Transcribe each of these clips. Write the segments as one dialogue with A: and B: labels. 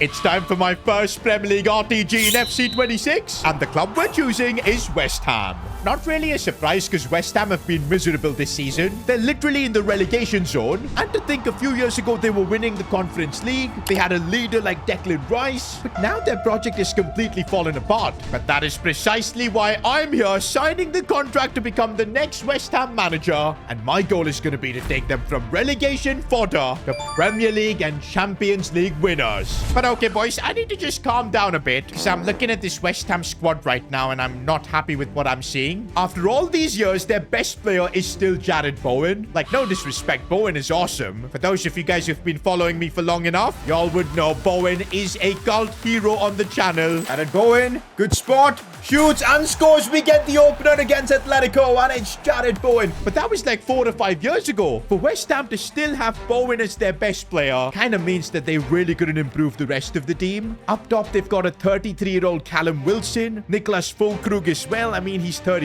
A: It's time for my first Premier League RTG in FC26, and the club we're choosing is West Ham. Not really a surprise because West Ham have been miserable this season. They're literally in the relegation zone. And to think a few years ago they were winning the Conference League. They had a leader like Declan Rice. But now their project is completely fallen apart. But that is precisely why I'm here signing the contract to become the next West Ham manager. And my goal is going to be to take them from relegation fodder to Premier League and Champions League winners. But okay boys, I need to just calm down a bit because I'm looking at this West Ham squad right now and I'm not happy with what I'm seeing. After all these years, their best player is still Jared Bowen. Like, no disrespect, Bowen is awesome. For those of you guys who've been following me for long enough, y'all would know Bowen is a cult hero on the channel. Jared Bowen, good spot, shoots and scores. We get the opener against Atletico and it's Jared Bowen. But that was like 4 to 5 years ago. For West Ham to still have Bowen as their best player kind of means that they really couldn't improve the rest of the team. Up top, they've got a 33-year-old Callum Wilson, Nicholas Fulkrug as well. I mean, he's 32.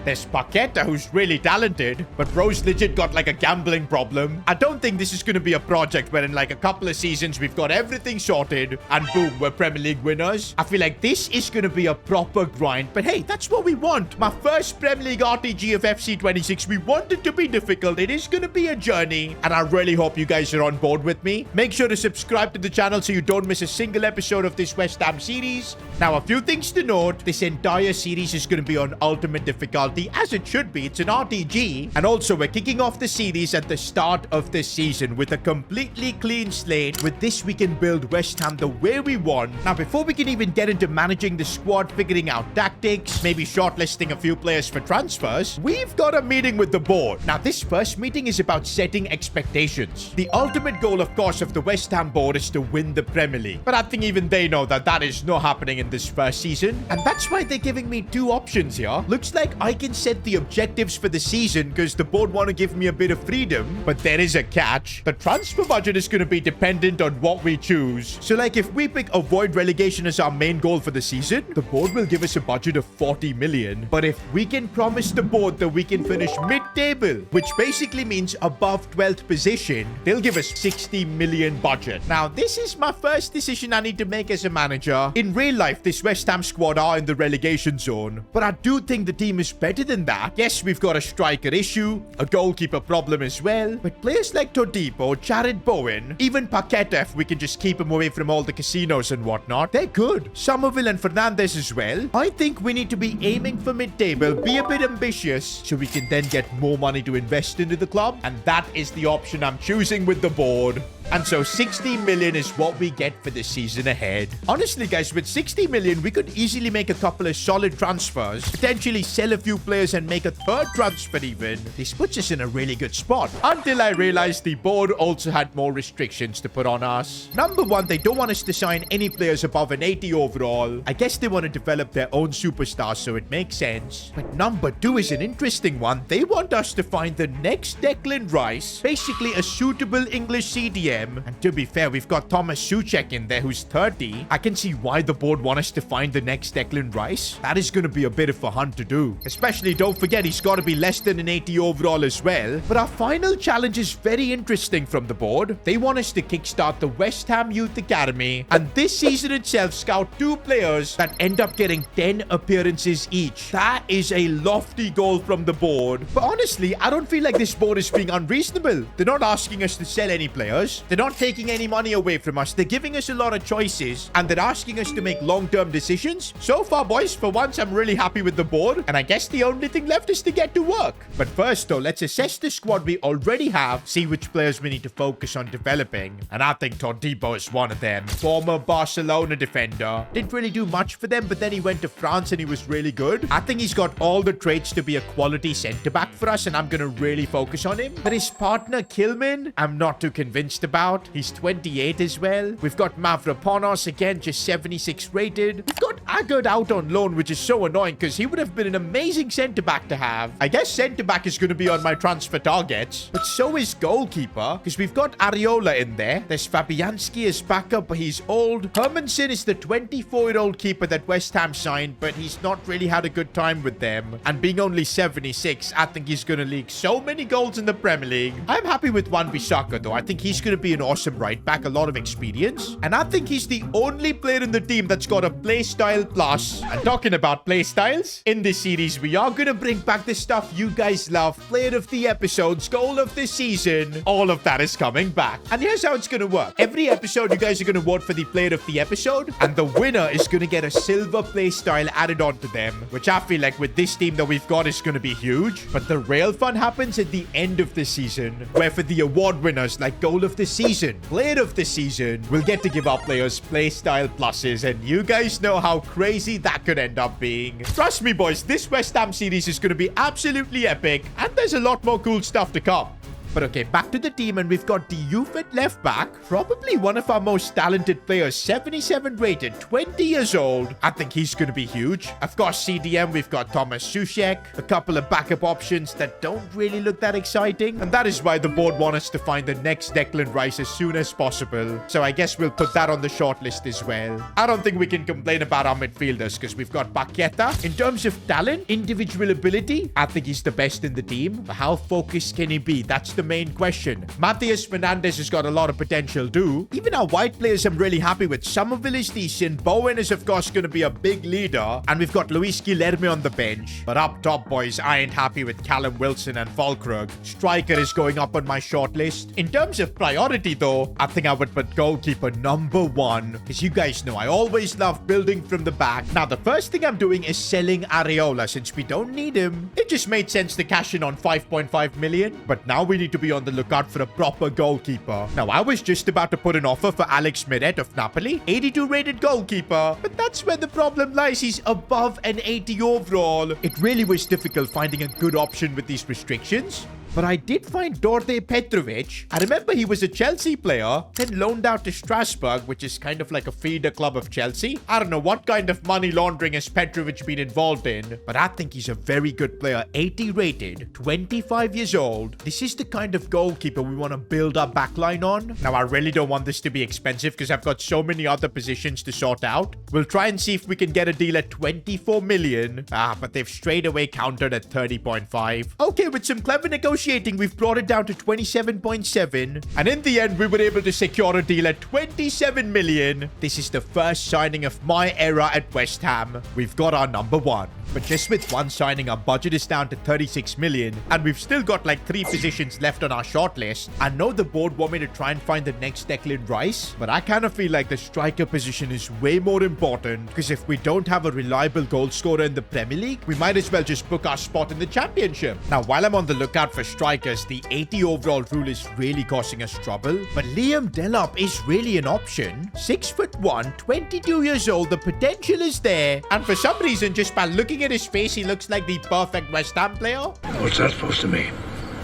A: There's Paqueta, who's really talented, but bro's legit got like a gambling problem. I don't think this is going to be a project where in like a couple of seasons we've got everything sorted and boom, we're Premier League winners. I feel like this is going to be a proper grind, but hey, that's what we want. My first Premier League RTG of FC26, we want it to be difficult. It is going to be a journey, and I really hope you guys are on board with me. Make sure to subscribe to the channel so you don't miss a single episode of this West Ham series. Now, a few things to note. This entire series is going to be on ultimate difficulty, as it should be. It's an RTG, and also we're kicking off the series at the start of the season with a completely clean slate. With this, we can build West Ham the way we want. Now, before we can even get into managing the squad, figuring out tactics, maybe shortlisting a few players for transfers, we've got a meeting with the board. Now, this first meeting is about setting expectations. The ultimate goal, of course, of the West Ham board is to win the Premier League, but I think even they know that that is not happening in this first season, and that's why they're giving me two options here. Looks like I can set the objectives for the season because the board want to give me a bit of freedom, but there is a catch. The transfer budget is going to be dependent on what we choose. So like if we pick avoid relegation as our main goal for the season, the board will give us a budget of 40 million. But if we can promise the board that we can finish mid-table, which basically means above 12th position, they'll give us 60 million budget. Now, this is my first decision I need to make as a manager. In real life, this West Ham squad are in the relegation zone, but I do think the team is better than that. Yes, we've got a striker issue, a goalkeeper problem as well, but players like Todibo, Jared Bowen, even Paqueta, if we can just keep him away from all the casinos and whatnot, they're good. Somerville and Fernandez as well. I think we need to be aiming for mid-table, be a bit ambitious, so we can then get more money to invest into the club, and that is the option I'm choosing with the board. And so 60 million is what we get for the season ahead. Honestly, guys, with 60 million, we could easily make a couple of solid transfers, potentially sell a few players and make a third transfer even. This puts us in a really good spot. Until I realized the board also had more restrictions to put on us. Number one, they don't want us to sign any players above an 80 overall. I guess they want to develop their own superstars, so it makes sense. But number two is an interesting one. They want us to find the next Declan Rice, basically a suitable English CDM. And to be fair, we've got Thomas Souček in there who's 30. I can see why the board want us to find the next Declan Rice. That is going to be a bit of a hunt to do. Especially, don't forget, he's got to be less than an 80 overall as well. But our final challenge is very interesting from the board. They want us to kickstart the West Ham Youth Academy, and this season itself scout 2 players that end up getting 10 appearances each. That is a lofty goal from the board. But honestly, I don't feel like this board is being unreasonable. They're not asking us to sell any players. They're not taking any money away from us. They're giving us a lot of choices, and they're asking us to make long-term decisions. So far, boys, for once, I'm really happy with the board, and I guess the only thing left is to get to work. But first, though, let's assess the squad we already have, see which players we need to focus on developing, and I think Todibo is one of them. Former Barcelona defender. Didn't really do much for them, but then he went to France and he was really good. I think he's got all the traits to be a quality centre-back for us, and I'm going to really focus on him. But his partner, Kilman, I'm not too convinced about. He's 28 as well. We've got Mavropanos, again, just 76 rated. We've got staggered out on loan, which is so annoying because he would have been an amazing centre-back to have. I guess centre-back is going to be on my transfer targets, but so is goalkeeper because we've got Areola in there. There's Fabianski as backup, but he's old. Hermansen is the 24-year-old keeper that West Ham signed, but he's not really had a good time with them. And being only 76, I think he's going to leak so many goals in the Premier League. I'm happy with Wan-Bissaka though. I think he's going to be an awesome right back, a lot of experience. And I think he's the only player in the team that's got a playstyle plus. And talking about playstyles, in this series, we are going to bring back the stuff you guys love. Player of the episodes, goal of the season. All of that is coming back. And here's how it's going to work. Every episode, you guys are going to vote for the player of the episode. And the winner is going to get a silver playstyle added on to them, which I feel like with this team that we've got is going to be huge. But the real fun happens at the end of the season, where for the award winners like goal of the season, player of the season, we'll get to give our players playstyle pluses, and you guys know how crazy that could end up being. Trust me boys, this West Ham series is going to be absolutely epic, and there's a lot more cool stuff to come. But okay, back to the team, and we've got Diouf at left back. Probably one of our most talented players, 77 rated, 20 years old. I think he's going to be huge. Of course, CDM, we've got Thomas Soucek. A couple of backup options that don't really look that exciting. And that is why the board want us to find the next Declan Rice as soon as possible. So I guess we'll put that on the shortlist as well. I don't think we can complain about our midfielders because we've got Paqueta. In terms of talent, individual ability, I think he's the best in the team. But how focused can he be? That's the main question. Matheus Fernandes has got a lot of potential too. Even our white players I'm really happy with. Somerville is decent. Bowen is of course going to be a big leader. And we've got Luis Guilherme on the bench. But up top boys, I ain't happy with Callum Wilson and Fulkrug. Striker is going up on my shortlist. In terms of priority though, I think I would put goalkeeper number 1. Because you guys know I always love building from the back. Now the first thing I'm doing is selling Areola since we don't need him. It just made sense to cash in on 5.5 million. But now we need to be on the lookout for a proper goalkeeper. Now, I was just about to put an offer for Alex Meret of Napoli, 82 rated goalkeeper, but that's where the problem lies. He's above an 80 overall. It really was difficult finding a good option with these restrictions. But I did find Dorte Petrovic. I remember he was a Chelsea player, then loaned out to Strasbourg, which is kind of like a feeder club of Chelsea. I don't know what kind of money laundering has Petrovic been involved in, but I think he's a very good player. 80 rated, 25 years old. This is the kind of goalkeeper we want to build our backline on. Now, I really don't want this to be expensive because I've got so many other positions to sort out. We'll try and see if we can get a deal at 24 million. But they've straight away countered at 30.5. Okay, with some clever negotiating, we've brought it down to 27.7, and in the end we were able to secure a deal at 27 million. This is the first signing of my era at West Ham. We've got our number 1. But just with one signing, our budget is down to 36 million, and we've still got like 3 positions left on our shortlist. I know the board want me to try and find the next Declan Rice, but I kind of feel like the striker position is way more important, because if we don't have a reliable goal scorer in the Premier League, we might as well just book our spot in the Championship. Now, while I'm on the lookout for strikers, the 80 overall rule is really causing us trouble, but Liam Delap is really an option. 6'1", 22 years old, the potential is there, and for some reason, just by looking at his face, he looks like the perfect West Ham player.
B: What's that supposed to mean?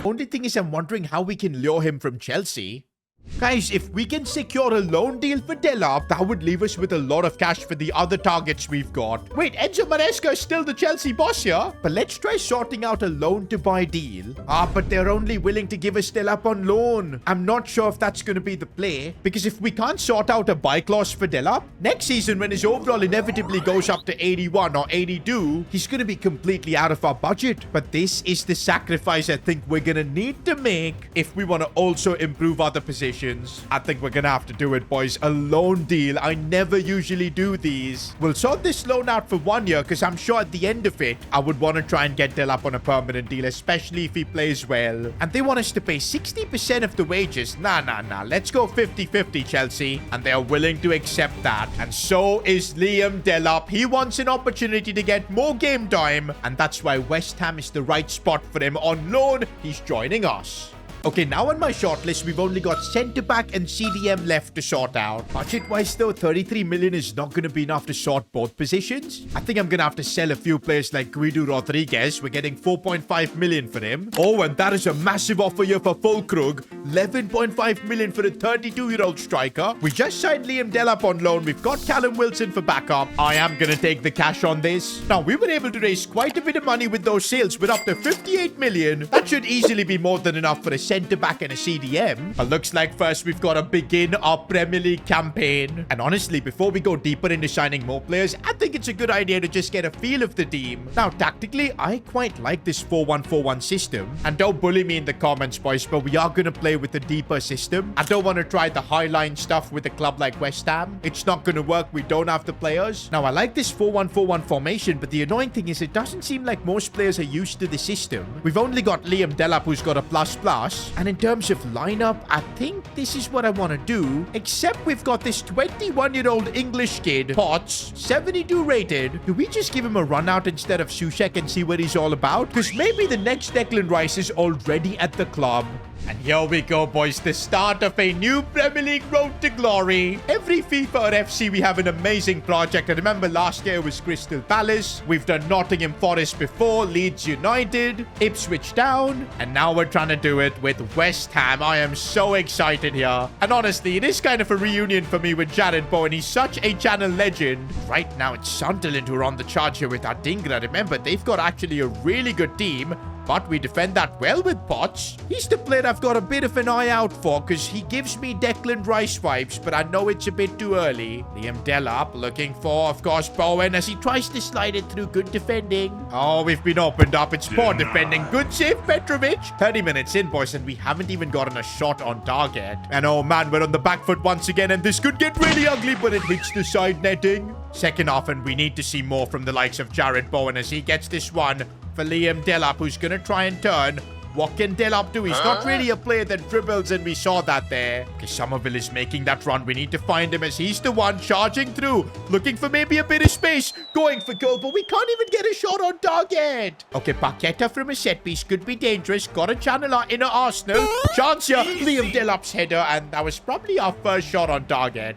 A: Only thing is I'm wondering how we can lure him from Chelsea. Guys, if we can secure a loan deal for Delap, that would leave us with a lot of cash for the other targets we've got. Wait, Enzo Maresca is still the Chelsea boss here? But let's try sorting out a loan-to-buy deal. But they're only willing to give us Delap on loan. I'm not sure if that's going to be the play, because if we can't sort out a buy clause for Delap, next season when his overall inevitably goes up to 81 or 82, he's going to be completely out of our budget. But this is the sacrifice I think we're going to need to make if we want to also improve other positions. I think we're gonna have to do it, boys. A loan deal. I never usually do these. We'll sort this loan out for 1 year, because I'm sure at the end of it, I would want to try and get Delap on a permanent deal, especially if he plays well. And they want us to pay 60% of the wages. Nah. Let's go 50-50, Chelsea. And they're willing to accept that. And so is Liam Delap. He wants an opportunity to get more game time. And that's why West Ham is the right spot for him. On loan, he's joining us. Okay, now on my shortlist, we've only got centre-back and CDM left to sort out. Budget-wise, though, 33 million is not going to be enough to sort both positions. I think I'm going to have to sell a few players like Guido Rodriguez. We're getting 4.5 million for him. Oh, and that is a massive offer here for Fulkrug. 11.5 million for a 32-year-old striker. We just signed Liam Delap on loan. We've got Callum Wilson for backup. I am going to take the cash on this. Now, we were able to raise quite a bit of money with those sales. We're up to 58 million. That should easily be more than enough for a centre-back and a CDM. But looks like first we've got to begin our Premier League campaign. And honestly, before we go deeper into signing more players, I think it's a good idea to just get a feel of the team. Now, tactically, I quite like this 4-1-4-1 system. And don't bully me in the comments, boys, but we are going to play with a deeper system. I don't want to try the high-line stuff with a club like West Ham. It's not going to work. We don't have the players. Now, I like this 4-1-4-1 formation, but the annoying thing is it doesn't seem like most players are used to the system. We've only got Liam Delap, who's got a ++. And in terms of lineup, I think this is what I want to do. Except we've got this 21-year-old English kid, Potts, 72 rated. Do we just give him a run out instead of Souček and see what he's all about? Because maybe the next Declan Rice is already at the club. And here we go, boys. The start of a new Premier League road to glory. Every FIFA or FC, we have an amazing project. I remember last year was Crystal Palace. We've done Nottingham Forest before, Leeds United, Ipswich Town. And now we're trying to do it with West Ham. I am so excited here. And honestly, it is kind of a reunion for me with Jared Bowen. He's such a channel legend. Right now, it's Sunderland who are on the charge here with Adingra. Remember, they've got actually a really good team. But we defend that well with Potts. He's the player I've got a bit of an eye out for because he gives me Declan Rice vibes, but I know it's a bit too early. Liam Delap looking for, of course, Bowen as he tries to slide it through. Good defending. Oh, we've been opened up. It's poor defending. Good save, Petrovic. 30 minutes in, boys, and we haven't even gotten a shot on target. And oh man, we're on the back foot once again, and this could get really ugly, but it hits the side netting. Second half, and we need to see more from the likes of Jared Bowen as he gets this one for Liam Delap, who's going to try and turn. What can Delap do? He's not really a player that dribbles, and we saw that there. Okay, Somerville is making that run. We need to find him as he's the one charging through, looking for maybe a bit of space, going for goal, but we can't even get a shot on target. Okay, Paqueta from a set piece could be dangerous. Got to channel our inner Arsenal. Chance here. Liam Delap's header, and that was probably our first shot on target.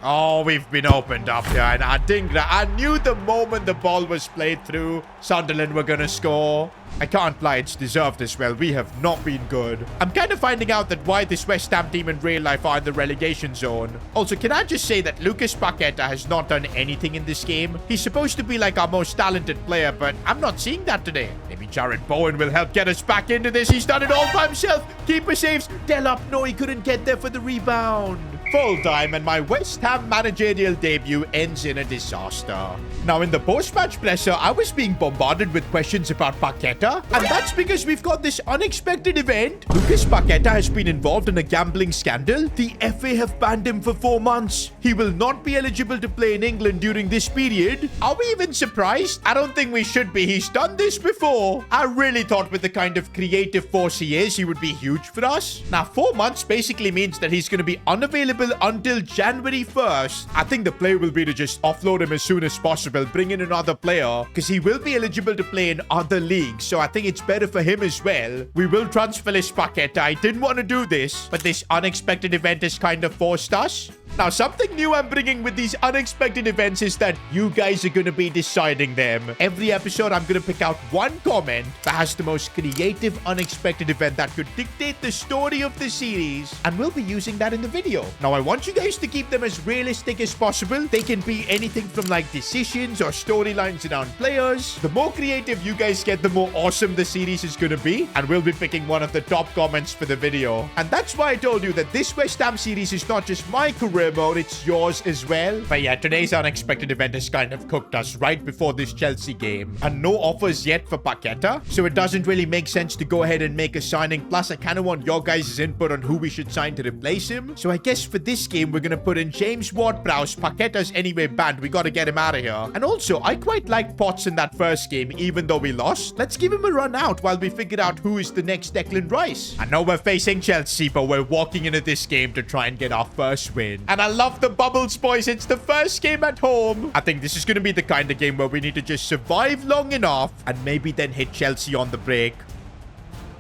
A: Oh, we've been opened up here. And Adingra, I knew the moment the ball was played through, Sunderland were going to score. I can't lie, it's deserved as well. We have not been good. I'm kind of finding out that why this West Ham team in real life are in the relegation zone. Also, can I just say that Lucas Paqueta has not done anything in this game? He's supposed to be like our most talented player, but I'm not seeing that today. Maybe Jared Bowen will help get us back into this. He's done it all by himself. Keeper saves. Delap, no, he couldn't get there for the rebound. Full time, and my West Ham managerial debut ends in a disaster. Now, in the post-match presser, I was being bombarded with questions about Paqueta, and that's because we've got this unexpected event. Lucas Paqueta has been involved in a gambling scandal. The FA have banned him for 4 months. He will not be eligible to play in England during this period. Are we even surprised? I don't think we should be. He's done this before. I really thought with the kind of creative force he is, he would be huge for us. Now, 4 months basically means that he's going to be unavailable until January 1st. I think the play will be to just offload him as soon as possible, bring in another player, because he will be eligible to play in other leagues, so I think it's better for him as well. We will transfer this Paqueta. I didn't want to do this, but this unexpected event has kind of forced us. Now, something new I'm bringing with these unexpected events is that you guys are going to be deciding them. Every episode, I'm going to pick out one comment that has the most creative, unexpected event that could dictate the story of the series, and we'll be using that in the video. Now, I want you guys to keep them as realistic as possible. They can be anything from like decisions or storylines around players. The more creative you guys get, the more awesome the series is going to be, and we'll be picking one of the top comments for the video. And that's why I told you that this West Ham series is not just my career mode, it's yours as well. But yeah, today's unexpected event has kind of cooked us right before this Chelsea game. And no offers yet for Paqueta, so it doesn't really make sense to go ahead and make a signing. Plus, I kind of want your guys' input on who we should sign to replace him. So I guess for this game, we're going to put in James Ward-Prowse. Paqueta's anyway banned. We got to get him out of here. And also, I quite liked Potts in that first game, even though we lost. Let's give him a run out while we figure out who is the next Declan Rice. I know we're facing Chelsea, but we're walking into this game to try and get our first win. And I love the bubbles, boys. It's the first game at home. I think this is going to be the kind of game where we need to just survive long enough and maybe then hit Chelsea on the break.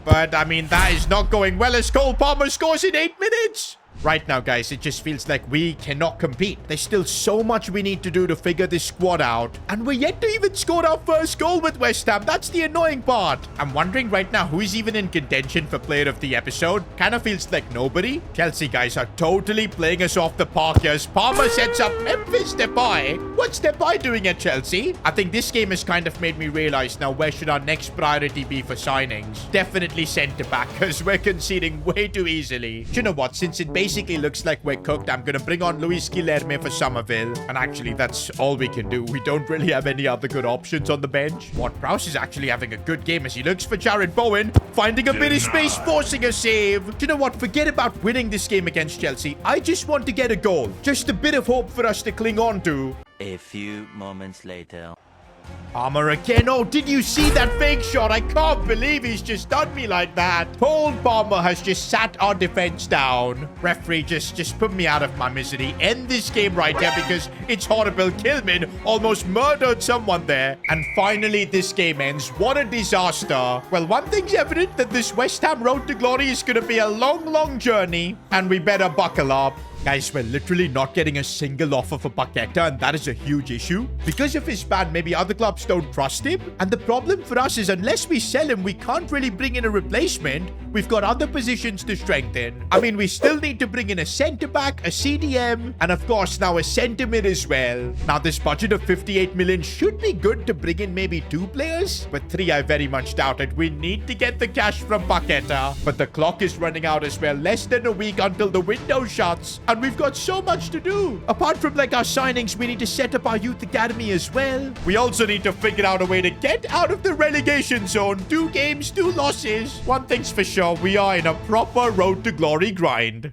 A: But, I mean, that is not going well as Cole Palmer scores in 8 minutes. Right now, guys, it just feels like we cannot compete. There's still so much we need to do to figure this squad out. And we're yet to even score our first goal with West Ham. That's the annoying part. I'm wondering right now who is even in contention for player of the episode. Kind of feels like nobody. Chelsea, guys, are totally playing us off the park here as Palmer sets up Memphis Depay. What's Depay doing at Chelsea? I think this game has kind of made me realize now where should our next priority be for signings. Definitely centre back because we're conceding way too easily. Do you know what? Since it basically looks like we're cooked, I'm going to bring on Luis Guilherme for Somerville. And actually, that's all we can do. We don't really have any other good options on the bench. Ward-Prowse is actually having a good game as he looks for Jared Bowen, finding a bit of space, forcing a save. Do you know what? Forget about winning this game against Chelsea. I just want to get a goal. Just a bit of hope for us to cling on to.
B: A few moments later.
A: Palmer again. Oh, did you see that fake shot? I can't believe he's just done me like that. Cole Palmer has just sat our defense down. Referee, just put me out of my misery. End this game right here because it's horrible. Kilman almost murdered someone there. And finally, this game ends. What a disaster. Well, one thing's evident that this West Ham road to glory is going to be a long, long journey. And we better buckle up. Guys, we're literally not getting a single offer for Paqueta, and that is a huge issue. Because of his ban, maybe other clubs don't trust him. And the problem for us is unless we sell him, we can't really bring in a replacement. We've got other positions to strengthen. I mean, we still need to bring in a centre-back, a CDM, and of course now a centre-mid as well. Now, this budget of 58 million should be good to bring in maybe 2 players. But 3, I very much doubt it. We need to get the cash from Paqueta. But the clock is running out as well. Less than a week until the window shuts. And we've got so much to do. Apart from like our signings, we need to set up our youth academy as well. We also need to figure out a way to get out of the relegation zone. 2 games, 2 losses. One thing's for sure, we are in a proper road to glory grind.